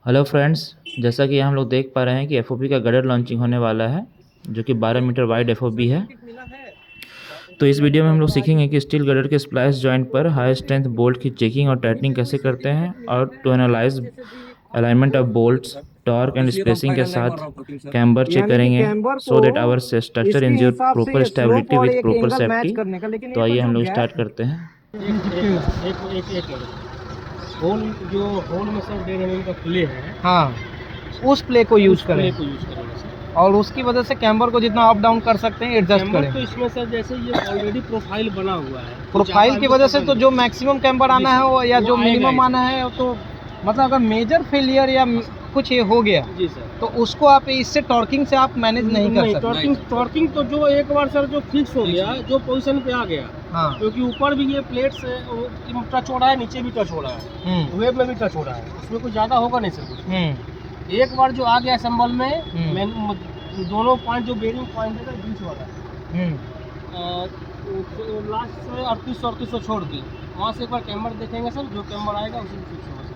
Hello friends, जैसा कि हम लोग देख पा रहे हैं कि एफओबी का गडर लॉन्चिंग होने वाला है, जो कि 12 मीटर वाइड एफओबी है। तो इस वीडियो में हम लोग सीखेंगे कि स्टील गडर के स्प्लाइस जॉइंट पर हाई स्ट्रेंथ बोल्ट की चेकिंग और टाइटनिंग कैसे करते हैं, और to analyse alignment of bolts, torque and spacing के साथ कैम्बर चेक यानी कि करेंगे कैम्बर सो को दैट आवर स्ट्रक्चर इसके इंज्योर हिसाब से प्रॉपर ये स्लोप स्टेबिलिटी और विथ एक प्रॉपर एंगल मैच सेफ्टी। करने का, लेकिन तो ये तो आइए जो हम लोग गैप स्टार्ट करते हैं। एक होल जो होल में सर 1.5 mm का प्ले है, हाँ, उस प्ले को यूज प्ले करें को यूज करेंगे सर। और उसकी वजह से कैम्बर को जितना अप डाउन कर सकते हैं एडजस्ट कैम्बर करें। तो इसमें सर जैसे ये ऑलरेडी प्रोफाइल बना हुआ है, तो प्रोफाइल ज़्यादा की हमको वजह से पता तो नहीं। जो मैक्सिमम कैम्बर आना है वो या वो जो आएगा मिनिमम ही आना है, तो मतलब अगर मेजर फेलियर या कुछ ये हो गया जी सर, तो उसको आप इससे टॉर्किंग से आप मैनेज नहीं कर सकते। टॉर्किंग तो जो एक बार सर जो फिक्स हो गया, जो पोजीशन पे आ गया, हाँ, क्योंकि ऊपर भी ये प्लेट्स टच हो रहा है, नीचे भी टच हो रहा है, वेब में भी टच हो रहा है, उसमें कुछ ज़्यादा होगा नहीं सर कुछ। एक बार जो आ गया संबल में, दोनों पॉइंट जो बेरिंग पॉइंट है बीच वाला, लास्ट से 3800 छोड़ दी, वहाँ से एक बार कैमर देखेंगे सर, जो कैमर आएगा उसी में फिक्स होगा सर।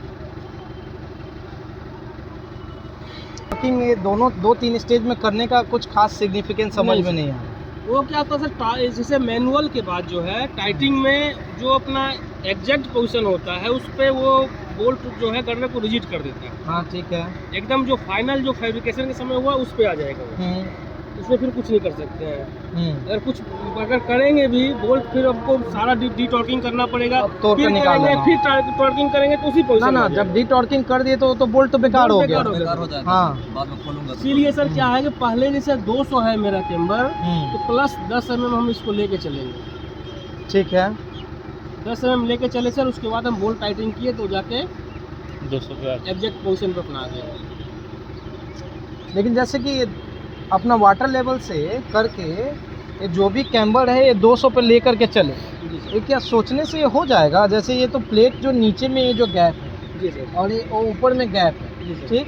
टॉर्किंग ये दोनों 2-3 स्टेज में करने का कुछ खास सिग्निफिकेंस समझ में नहीं आया। वो क्या होता है सर, जैसे मैनुअल के बाद जो है टाइटिंग में जो अपना एग्जैक्ट पोजीशन होता है उस पर वो बोल्ट जो है गडर को रिजिड कर देता है। हाँ ठीक है। एकदम जो फाइनल जो फैब्रिकेशन के समय हुआ उस पे आ जाएगा वो, उसमें फिर कुछ नहीं कर सकते हैं। अगर करेंगे भी बोल्ट, फिर आपको सारा डी टॉर्किंग करना पड़ेगा, फिर करेंगे, फिर टॉर्किंग करेंगे तो उसी पोजीशन ना जब डी टॉर्किंग कर दिए तो बोल्ट तो बेकार हो गया। हाँ, बाद में खोलूंगा। इसीलिए सर क्या है कि पहले जैसे 200 है मेरा कैम्बर, तो प्लस 10 mm हम इसको लेके चलेंगे। ठीक है, 10 mm लेके चले सर, उसके बाद हम बोल्ट टाइटिंग किए तो जाके 200 पे एग्जैक्ट पोजीशन पे अपना आ गया। लेकिन जैसे कि अपना वाटर लेवल से करके ये जो भी कैम्बर है ये 200 पे लेकर के चले, ये क्या सोचने से ये हो जाएगा? जैसे ये तो प्लेट जो नीचे में ये जो गैप है जी सर, और ये ऊपर में गैप है, ठीक,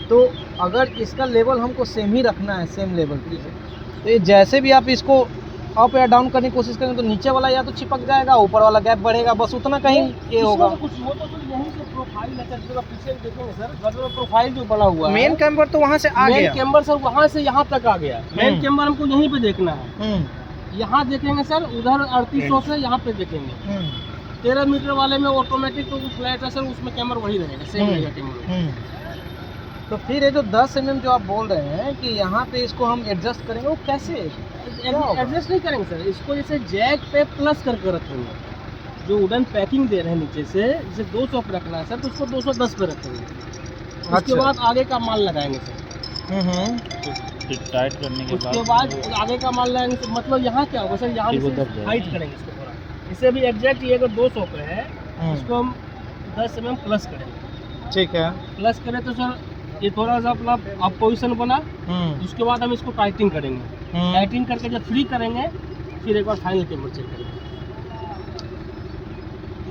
तो अगर इसका लेवल हमको सेम ही रखना है, सेम लेवल पे, तो ये जैसे भी आप इसको अप या डाउन करने की कोशिश करेंगे तो नीचे वाला या तो चिपक जाएगा, ऊपर वाला गैप बढ़ेगा, बस उतना कहीं ये होगा। कुछ वो तो यहीं से प्रोफाइल है सर, पीछे देखेंगे सर, गडर प्रोफाइल जो बना हुआ है, मेन कैम्बर तो वहाँ से आ गया, मेन कैम्बर सर वहाँ से यहाँ तक आ गया। मेन कैम्बर हमको यहीं पे देखना है, यहाँ देखेंगे सर, उधर 3800 से यहाँ पे देखेंगे। 13 मीटर वाले में ऑटोमेटिक तो फ्लैट है सर, उसमें कैमरा वही रहेगा, सेम रहेगा कैमरा। तो फिर ये जो 10 mm जो आप बोल रहे हैं कि यहाँ पे इसको हम एडजस्ट करेंगे, वो कैसे एडजस्ट नहीं करेंगे सर, इसको जैसे जैक पे प्लस करके रखेंगे। जो वुडन पैकिंग दे रहे हैं नीचे से, जैसे 200 पे रखना है सर, तो उसको 210 पे रखेंगे। उसके बाद आगे का माल लगाएंगे सर, टाइट करने के उसके बाद आगे का माल लगाएंगे तो मतलब यहाँ क्या होगा सर, यहाँ से हाइट करेंगे इसको थोड़ा, इसे भी एग्जैक्ट ये अगर 200 पे है, इसको हम 10 mm प्लस करेंगे। ठीक है, प्लस करें तो सर ये थोड़ा सा अपना अप पोजिशन बना, उसके बाद हम इसको टाइटिंग करेंगे। टाइटिंग करके जब फ्री करेंगे, फिर एक बार फाइनल कैम्बर चेक करेंगे।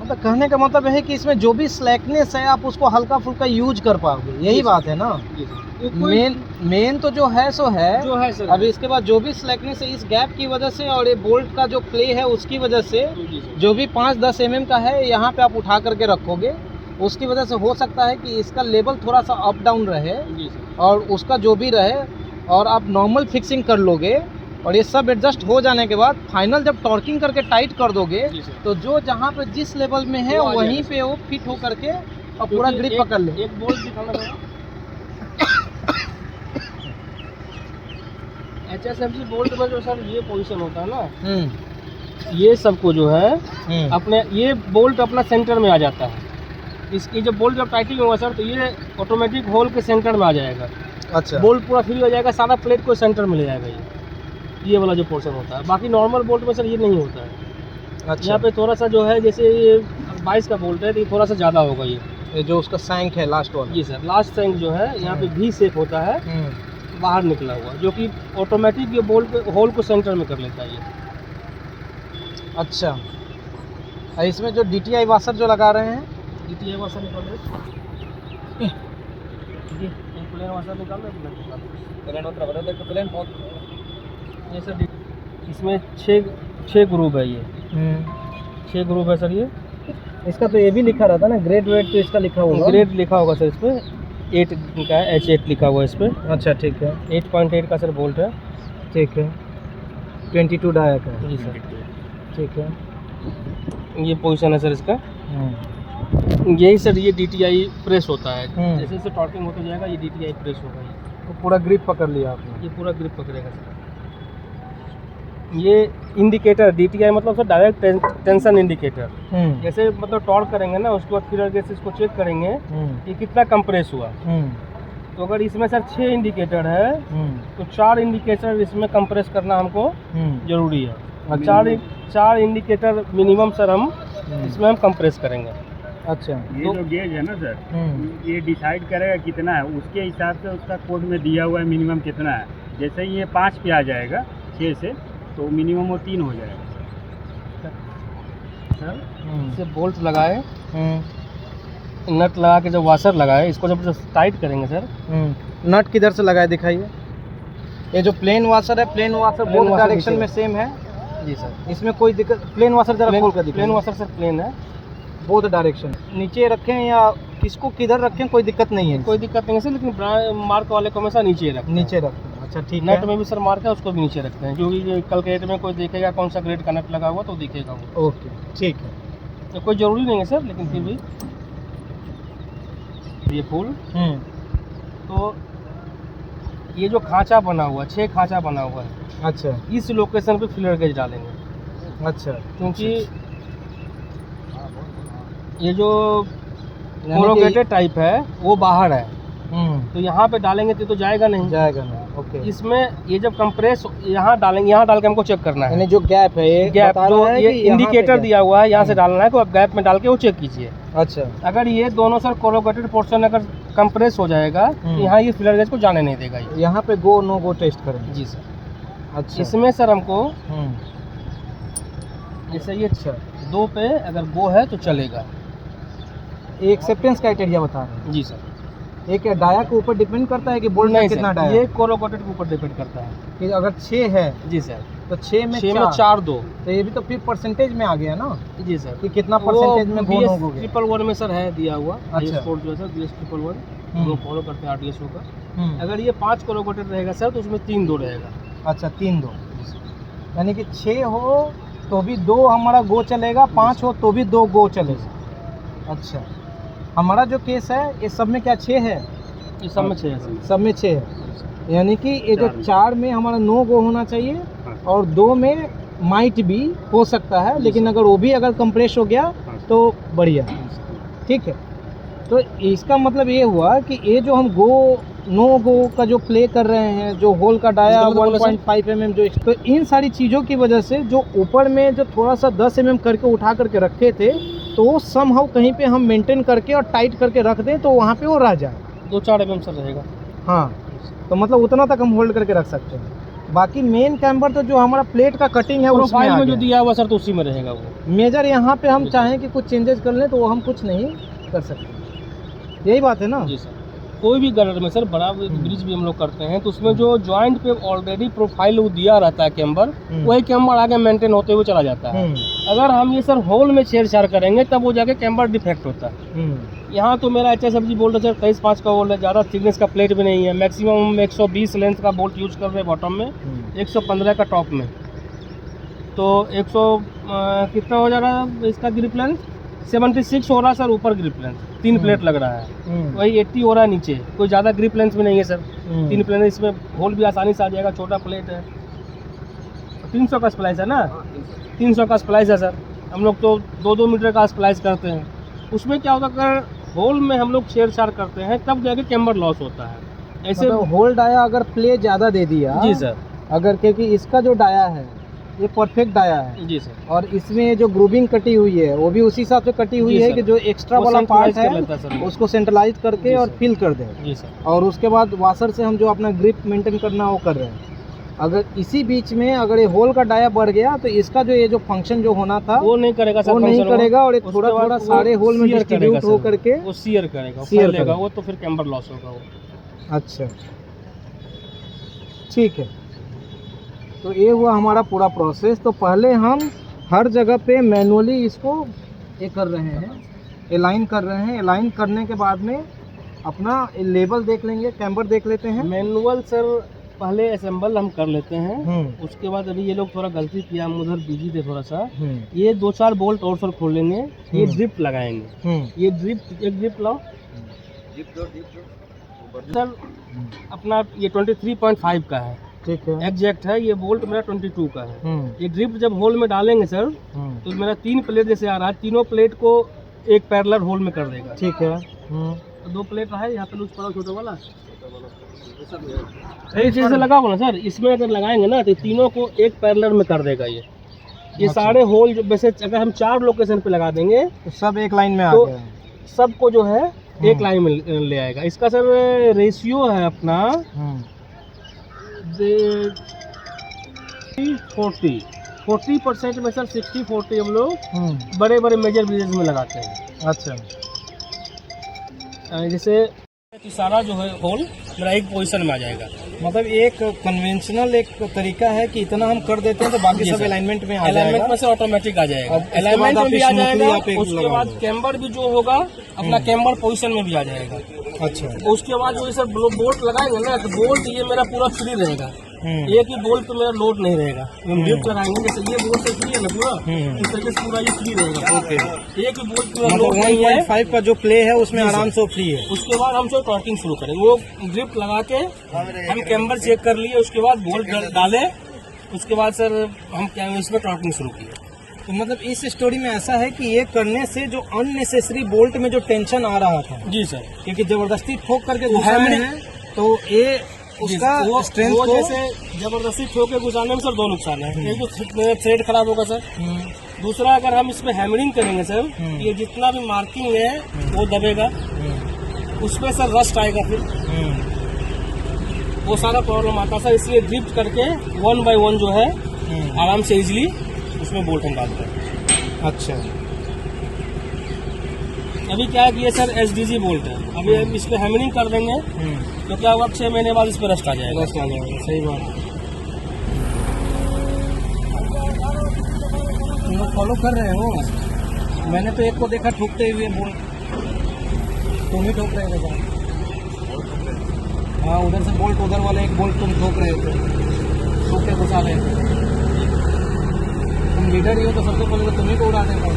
मतलब कहने का मतलब है कि इसमें जो भी स्लैकनेस है आप उसको हल्का फुल्का यूज कर पाओगे, यही बात है ना। मेन तो जो है सो है सर। अभी इसके बाद जो भी स्लैकनेस है इस गैप की वजह से और ये बोल्ट का जो प्ले है उसकी वजह से, जो भी 5-10 mm का है यहाँ पे आप उठा करके रखोगे, उसकी वजह से हो सकता है कि इसका लेवल थोड़ा सा अप डाउन रहे और उसका जो भी रहे, और आप नॉर्मल फिक्सिंग कर लोगे और ये सब एडजस्ट हो जाने के बाद फाइनल जब टॉर्किंग करके टाइट कर दोगे तो जो जहाँ पे जिस लेवल में है वहीं पे वो फिट हो करके और पूरा ग्रिप पकड़ ले। एक बोल्ट दिखाना HSFC बोल्ट में जो सर ये पोजीशन होता है ना, ये सबको जो है अपने ये बोल्ट अपना सेंटर में आ जाता है। इसकी जब बोल्ट जब टाइटिंग होगा सर, तो ये ऑटोमेटिक होल के सेंटर में आ जाएगा। अच्छा, बोल्ट पूरा फ्री हो जाएगा, सारा प्लेट को सेंटर में ले जाएगा ये वाला जो पोर्शन होता है। बाकी नॉर्मल बोल्ट में सर ये नहीं होता है। अच्छा, यहाँ पे थोड़ा सा जो है, जैसे ये 22 का बोल्ट है तो ये थोड़ा सा ज़्यादा होगा। ये जो उसका सैंक है लास्ट वाला, जी सर, लास्ट सैंक जो है यहाँ पे भी शेप होता है, बाहर निकला हुआ, जो कि ऑटोमेटिक ये बोल्ट होल को सेंटर में कर लेता है ये। अच्छा, इसमें जो DTI वाशर जो लगा रहे हैं, DTI वाशर निकाल रहे हैं, प्लेन वाशर निकाल रहे हैं, प्लेन बहुत ये सर। इसमें 6 ग्रुप है, ये 6 ग्रुप है सर। ये इसका तो ये भी लिखा रहता है ना, ग्रेड वेट, तो इसका लिखा होगा, ग्रेड लिखा होगा सर इस पर। 8 का है, H8 लिखा हुआ है इस पर। अच्छा ठीक है 8.8 का सर बोल्ट है। ठीक है 22 डाया का है। जी सर। ठीक है ये पोजीशन है सर इसका। हम्म, यही सर ये DTI प्रेस होता है। हम्म। जैसे जैसे टॉर्किंग होता जाएगा ये DTI प्रेस होगा। तो पूरा ग्रिप पकड़ लिया आपने। ये पूरा ग्रिप पकड़ेगा सर। ये इंडिकेटर DTI मतलब सर डायरेक्ट टेंशन इंडिकेटर। जैसे मतलब टॉर्क करेंगे ना उसके बाद फिर गेस इसको चेक करेंगे कि कितना कंप्रेस हुआ। तो अगर इसमें सर 6 इंडिकेटर है तो 4 इंडिकेटर इसमें कंप्रेस करना हमको जरूरी है। और 4 इंडिकेटर मिनिमम सर हम इसमें हम कंप्रेस करेंगे। अच्छा ये जो गेज है ना सर ये डिसाइड करेगा कितना है उसके हिसाब से उसका कोड में दिया हुआ है मिनिमम कितना है। जैसे ही ये 5 पे आ जाएगा 6 से तो मिनिमम वो 3 हो जाएगा सर। इसे बोल्ट लगाए नट लगा के जब वाशर लगाए इसको जब टाइट करेंगे सर। नट किधर से लगाए दिखाइए। ये जो प्लेन वाशर है plain washer plain both washer direction नीचे में सेम है। जी सर। इसमें कोई दिक्कत प्लेन वाशर जरा खोल कर दिखाइए। प्लेन वाशर सर प्लेन है। बोथ डायरेक्शन नीचे रखें या किसको किधर रखें कोई दिक्कत नहीं है। कोई दिक्कत नहीं है सर लेकिन मार्क वाले को हमेशा नीचे रखें। नीचे रखें। अच्छा ठीक नट है में भी सर मार्क है उसको भी नीचे रखते हैं। जो भी कल के डेट में कोई देखेगा कौन सा ग्रेड का नट लगा हुआ तो दिखेगा वो। ओके ठीक है। तो कोई ज़रूरी नहीं है सर लेकिन फिर भी ये फुल। तो ये जो खांचा बना हुआ 6 खांचा बना हुआ है अच्छा इस लोकेशन पे फिलर गेज डालेंगे। अच्छा क्योंकि ये जो कोरोगेटेड टाइप है वो बाहर है तो यहाँ पे डालेंगे तो जाएगा नहीं। जाएगा नहीं। ओके इसमें ये जब कंप्रेस यहाँ डालेंगे यहाँ डाल के हमको चेक करना है। यानी जो गैप है ये गैप बता जो रहा है ये कि यहाँ पे इंडिकेटर gap- दिया हुआ है यहाँ से डालना है तो आप गैप में डाल के वो चेक कीजिए। अच्छा अगर ये दोनों सर कोरोगेटेड पोर्शन अगर कंप्रेस हो जाएगा तो यहाँ ये फिलर गेज को जाने नहीं देगा ये। यहाँ पे गो नो गो टेस्ट करेंगे। जी सर। अच्छा इसमें सर हमको जैसे ये अच्छा 2 पे अगर गो है तो चलेगा। ये एक्सेप्टेंस क्राइटेरिया बता रहे हैं। जी सर। ये क्या डाया के ऊपर डिपेंड करता है कि बोल्ट में नहीं कितना सर डाया ये कोरोगेटेड के ऊपर डिपेंड करता है। कि अगर 6 है जी सर। तो 6 में 4 2। तो ये भी तो फिर परसेंटेज में आ गया ना जी सर। कि कितना परसेंटेज में गो नो गो गया। 111 में सर है दिया हुआ। अच्छा। स्पोर्ट जो है सर BS 111 वो फॉलो करते हैं RDSO का। अगर अगर ये 5 कोरोगेटेड रहेगा सर तो उसमें 3 2 रहेगा। अच्छा 3 2 यानी कि 6 हो तो भी 2 हमारा गो चलेगा 5 हो तो भी 2 गो चलेगा। अच्छा हमारा जो केस है ये सब में क्या 6 है। ये सब में 6 है सर। सब में 6 है यानी कि ये जो 4 में हमारा नो गो होना चाहिए और 2 में माइट भी हो सकता है लेकिन अगर वो भी अगर कंप्रेस हो गया तो बढ़िया। ठीक है तो इसका मतलब ये हुआ कि ये जो हम गो नो गो का जो प्ले कर रहे हैं जो होल का डाया 1.5 mm जो तो इन सारी चीज़ों की वजह से जो ऊपर में जो थोड़ा सा 10 mm करके उठा करके रखे थे तो वो समहाउ कहीं पे हम मेंटेन करके और टाइट करके रख दें तो वहाँ पे वो रह जाए 2-4 mm सर रहेगा। हाँ तो मतलब उतना तक हम होल्ड करके रख सकते हैं। बाकी मेन कैम्बर तो जो हमारा प्लेट का कटिंग है उसमें प्रोफाइल आ में जो गया। दिया हुआ सर तो उसी में रहेगा वो। मेजर यहाँ पे हम चाहें कि कुछ चेंजेस कर लें तो वो हम कुछ नहीं कर सकते। यही बात है ना। जी सर। कोई भी गर्डर में सर बड़ा ब्रिज भी हम लोग करते हैं तो उसमें जो जॉइंट पे ऑलरेडी प्रोफाइल वो दिया रहता है कैम्बर वही कैम्बर आगे मेंटेन होते हुए चला जाता है। अगर हम ये सर होल में छेड़छाड़ करेंगे तब वो जाके कैम्बर डिफेक्ट होता है। यहाँ तो मेरा HSFG बोल्ट है सर 23.5 का बोल्ट है। ज़्यादा थिकनेस का प्लेट भी नहीं है। मैक्सिमम हम 120 लेंथ का बोल्ट यूज कर रहे हैं बॉटम में 115 का टॉप में। तो 100 कितना हो जा रहा है इसका ग्रिप लेंथ 76 हो रहा है सर ऊपर ग्रिप लेंथ 3 प्लेट लग रहा है। वही 80 हो रहा है नीचे। कोई ज़्यादा ग्रिप लेंथ भी नहीं है सर 3 प्लेट इसमें होल भी आसानी से आ जाएगा। छोटा प्लेट है 300 का स्प्लाइस है ना 300 का स्प्लाइस है सर। हम लोग तो 2-2 मीटर का स्प्लाइस करते हैं। उसमें क्या होता है अगर होल में हम लोग छेड़छाड़ करते हैं तब जाके कैम्बर लॉस होता है। ऐसे मतलब होल डाया अगर प्ले ज़्यादा दे दिया जी सर। अगर क्योंकि इसका जो डाया है ये परफेक्ट डाया है जी सर। और इसमें जो ग्रूविंग कटी हुई है वो भी उसी हिसाब से कटी हुई जी है सर। कि जो एक्स्ट्रा वो वाला पार्ट centralize कर लेता है है सर। उसको सेंट्रलाइज करके जी और सर। फिल कर दे जी सर। और उसके बाद वाशर से हम जो अपना ग्रिप मेंटेन करना वो कर रहे हैं। अगर इसी बीच में अगर ये होल का डाया बढ़ गया तो इसका जो ये जो फंक्शन जो होना था वो नहीं करेगा सर। वो नहीं function करेगा और ये उसके थोड़ा बाद थोड़ा वो सारे होल में shear डिस्ट्रीब्यूट करेगा हो सर। करके वो सीयर करेगा shear फैलेगा करेगा। वो तो फिर कैम्बर लॉस होगा वो। अच्छा ठीक है तो ये हुआ हमारा पूरा प्रोसेस। तो पहले हम हर जगह पे मैनुअली इसको ये कर रहे हैं अलाइन कर रहे हैं। अलाइन करने के बाद में अपना लेबल देख लेंगे, कैम्बर देख लेते हैं। मैनुअल सर पहले असेंबल हम कर लेते हैं, उसके बाद अभी ये लोग थोड़ा गलती किया, हम उधर बिजी थे थोड़ा सा, ये 2-4 बोल्ट और सर खोल लेंगे, ये ड्रिप लगाएंगे, ये ड्रिप एक ड्रिप लाओ सर, अपना ये 23.5 का है, ठीक है, एग्जैक्ट है, ये बोल्ट मेरा 22 का है। ये ड्रिप जब होल में डालेंगे सर तो मेरा 3 प्लेट जैसे आ रहा है, तीनों प्लेट को एक पैरेलल होल में कर देगा। ठीक है, तो 2 प्लेट रहा है, यहाँ पे लूज पड़ा छोटा वाला, इस चीज से लगा होगा ना सर, इसमें अगर लगाएंगे ना तो तीनों को एक पैरेलल में कर देगा। ये सारे होल जो वैसे अगर हम 4 लोकेशन पे लगा देंगे तो सब एक लाइन में आ तो गया, सबको जो है एक लाइन में ले आएगा। इसका सर रेशियो है अपना 40% में सर 60-40 हम लोग बड़े बड़े मेजर ब्रिजेस में लगाते हैं। अच्छा, जैसे सारा जो है होल मेरा एक पोजीशन में आ जाएगा। मतलब एक कन्वेंशनल एक तरीका है कि इतना हम कर देते हैं तो बाकी सब अलाइनमेंट में आ जाएगा, अलाइनमेंट में से ऑटोमेटिक आ जाएगा, और अलाइनमेंट में भी आ जाएगा, उसके उसके बाद कैम्बर भी जो होगा अपना कैम्बर पोजीशन में भी आ जाएगा। अच्छा, उसके बाद जो सर बोल्ट लगाएंगे ना तो बोल्ट ये मेरा पूरा फ्री रहेगा, एक ही बोल्ट पे मेरा लोड नहीं रहेगा। हम ड्रिप लगाएंगे जैसे ये बोल्ट से फ्री है ना पूरा, इस तरीके से पूरा ये फ्री रहेगा। ओके, एक ही बोल्ट पूरा मतलब लोड नहीं है। 1.5 का जो प्ले है उसमें आराम से फ्री है। उसके बाद हम जो टॉर्किंग शुरू करेंगे, वो ड्रिप लगा के हम कैम्बर चेक कर लिए, उसके बाद बोल्ट डाले, उसके बाद सर हम इसमें टॉर्किंग शुरू किए। तो मतलब इस स्टोरी में ऐसा है कि ये करने से जो अननेसेसरी बोल्ट में जो टेंशन आ रहा था, जी सर, क्योंकि जबरदस्ती ठोक करके घुसाए हैं तो ये उसका स्ट्रेंथ वो को जैसे जबरदस्ती ठोक के घुसाने में सर 2 नुकसान है। एक तो थ्रेड खराब होगा सर, दूसरा अगर हम इसमें हैमरिंग करेंगे सर, ये जितना भी मार्किंग है वो दबेगा, उसमें सर रस्ट आएगा, फिर वो सारा प्रॉब्लम आता है सर। इसलिए ड्रिप करके 1 by 1 जो है आराम से इजीली उसमें बोल्ट हम डालते हैं। अच्छा, अभी क्या है कि ये सर SDG बोल्ट है, अभी हम इस पे हैमरिंग कर देंगे तो क्या होगा, 6 महीने बाद इस पे रस्ट आ जाएगा। रस्ट आ जाएगा, सही बात है। तुम लोग फॉलो कर रहे हो? मैंने तो एक को देखा ठोकते हुए बोल्ट, तुम ही ठोक रहे थे। हाँ, उधर से बोल्ट, उधर वाले एक बोल्ट तुम ठोक रहे थे, ठोक के घुसा रहे थे। तुम लीडर ही हो तो सबसे पहले तो तुम्ही को उड़ा देगा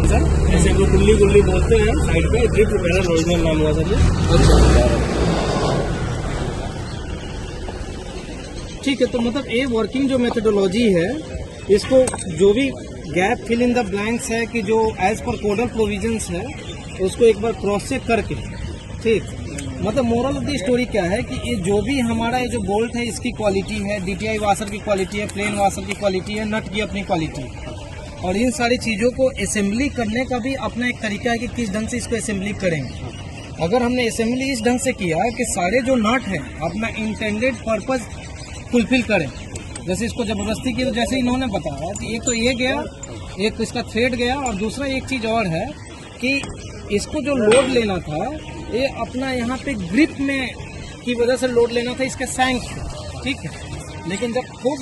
सर। ऐसे जो गुल्ली गुल्ली बोलते हैं साइड पे, ड्रिप मेरा ओरिजिनल नाम हुआ सर ये। ठीक है, तो मतलब ये वर्किंग जो मेथोडोलॉजी है, इसको जो भी gap fill in the blanks है कि जो एज पर कोडल प्रोविजंस है उसको एक बार क्रॉस चेक करके, ठीक, मतलब मोरल ऑफ द स्टोरी क्या है कि ये जो भी हमारा ये जो बोल्ट है इसकी क्वालिटी है, DTI वाशर की क्वालिटी है, प्लेन वाशर की क्वालिटी है, नट की अपनी क्वालिटी है, और इन सारी चीज़ों को असेंबली करने का भी अपना एक तरीका है कि किस ढंग से इसको असेंबली करेंगे। अगर हमने असेंबली इस ढंग से किया कि सारे जो नट हैं अपना इंटेंडेड पर्पस फुलफिल करें, जैसे इसको ज़बरदस्ती की, तो जैसे इन्होंने बताया कि एक तो ये गया, एक इसका थ्रेड गया, और दूसरा एक चीज़ और है कि इसको जो लोड लेना था ये अपना यहाँ पे ग्रिप में की वजह से लोड लेना था, इसका सैंक, ठीक है, लेकिन जब खूब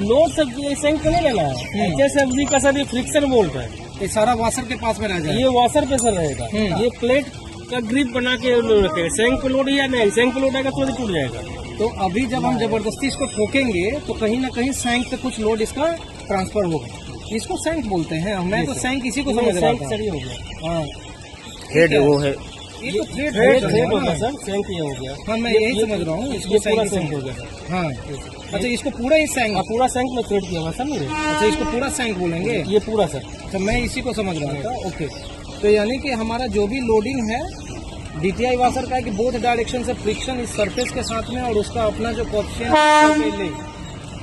लोड सब सैंक पे नहीं लेना है, HSFG का सर ये फ्रिक्शन बोल्ट है, ये सारा वाशर के पास में रह जाएगा, ये वाशर पे सर रहेगा, ये प्लेट का ग्रिप बना के रखेगा, सैंक पे लोड या नहीं, सैंक पे लोड आएगा तो टूट जाएगा। तो अभी जब हम जबरदस्ती इसको ठोकेंगे तो कहीं ना कहीं सैंक पे कुछ लोड इसका ट्रांसफर होगा, इसको सैंक बोलते हैं। मैं तो सैंक इसी को समझ रहा था। सही हो गया, हाँ, थ्रेड वो है, ये तो थ्रेड हो गया सर, सैंक ये हो गया। हाँ, मैं यही समझ रहा हूँ, इसको सैंक हो गया। हाँ, अच्छा, इसको पूरा ही सैंक, पूरा सैंक में थ्रेड किया हुआ सर मेरे। अच्छा, इसको पूरा सैंक बोलेंगे, ये पूरा सर। तो मैं इसी को समझ रहा था। ओके, तो यानी कि हमारा जो भी लोडिंग है DTI वाशर का है कि बोथ डायरेक्शन से फ्रिक्शन इस सरफेस के साथ में और उसका अपना जो कोएफिशिएंट ले,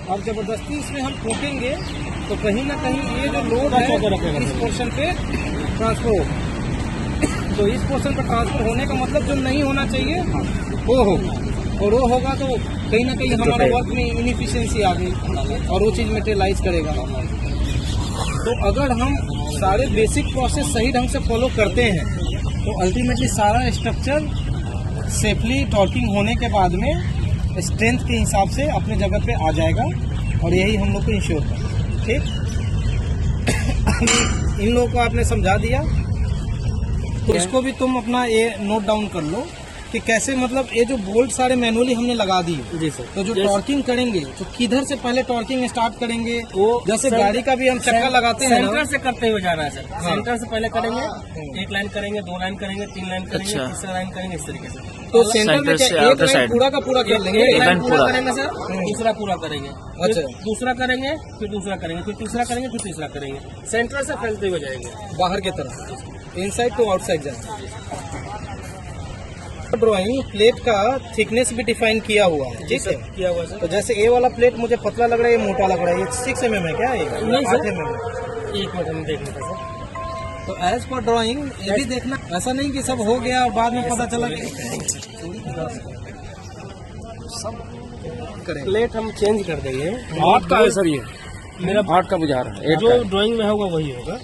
और जबरदस्ती इसमें हम ठोकेंगे तो कहीं ना कहीं ये जो लोड है इस पोर्शन पे ट्रांसफर होगा। तो इस पोर्शन पर ट्रांसफर होने का मतलब जो नहीं होना चाहिए वो होगा, और वो होगा तो कहीं ना कहीं हमारा वर्क में इनएफिशिएंसी आ गई और वो चीज़ मटेरियलाइज करेगा। तो अगर हम सारे बेसिक प्रोसेस सही ढंग से फॉलो करते हैं तो अल्टीमेटली सारा स्ट्रक्चर सेफली टॉर्किंग होने के बाद में स्ट्रेंथ के हिसाब से अपने जगह पे आ जाएगा, और यही हम लोग को इंश्योर करना है। ठीक, इन लोगों को आपने समझा दिया तो इसको भी तुम अपना ये नोट डाउन कर लो कि कैसे, मतलब ये जो बोल्ट सारे मैनुअली हमने लगा दिए। जी सर। तो जो टॉर्किंग करेंगे तो किधर से पहले टॉर्किंग स्टार्ट करेंगे? वो जैसे गाड़ी का भी हम चक्का लगाते हैं सेंटर ना, से करते हुए जाना है सर। सेंटर से पहले करेंगे, 1 लाइन करेंगे, 2 लाइन करेंगे, 3 लाइन करेंगे, अच्छा। तीसरा लाइन करेंगे, इस तरीके से। तो सेंटर में सेंटर क्या से एक outer लाइन side। पूरा का पूरा कर लेंगे? एक लाइन लाइन पूरा पूरा। करेंगे सर, दूसरा पूरा करेंगे, अच्छा। फिर दूसरा करेंगे, फिर दूसरा करेंगे, फिर तीसरा करेंगे, फिर तीसरा करेंगे। सेंटर से फैलते हुए जाएंगे बाहर की तरफ, इनसाइड टू आउटसाइड जाए। ड्राइंग प्लेट का थिकनेस भी डिफाइन किया हुआ है, ठीक है? किया हुआ सर। तो जैसे ये वाला प्लेट मुझे पतला लग रहा है, ये मोटा लग रहा है, ये 6 mm है क्या? ये नहीं सर। 8 mm। 1 मिनट हम देख लेते हैं सर। तो एज पर ड्राइंग ये भी देखना, ऐसा नहीं कि सब हो गया और बाद में पता चला कि सब करें। प्लेट हम चेंज कर देंगे। 8 का है सर, ये मेरा 8 का बुझा रहा है। जो ड्राइंग में होगा वही होगा।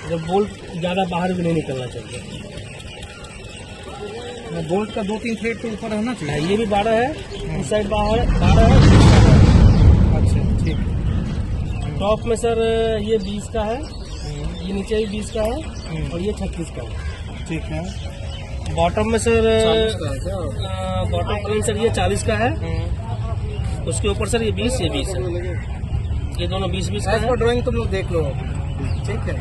जब बोल्ट ज्यादा बाहर भी नहीं निकलना चाहिए। बोल्ट का 2-3 थ्रेड तो ऊपर रहना चाहिए। ये भी 12 है, इस साइड 12 है, इस साइड 12 है। अच्छा ठीक है। टॉप में सर ये 20 का है, ये नीचे भी 20 का है, और ये 36 का है। ठीक है। बॉटम में सर 40 का है क्या? बॉटम प्लेन सर ये 40 का है, उसके ऊपर सर ये 20 है, ये दोनों 20-20 का एज है। पर ड्राइंग तुम लोग देख लो, ठीक है?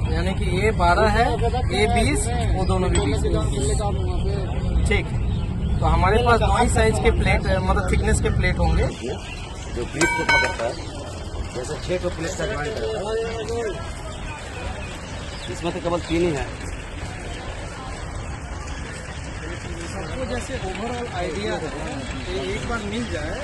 यानी कि ये 12 है, ये 20, वो दोनों भी 20। ठीक। तो हमारे पास 2 ही साइज के प्लेट, मतलब थिकनेस के प्लेट होंगे। जो ब्रीफ को पकड़ता है, जैसे 6 को प्लेट का ज्वाइंट है, इसमें तो केवल 3 ही है। सबको जैसे ओवरऑल आइडिया है, तो एक बार मिल जाए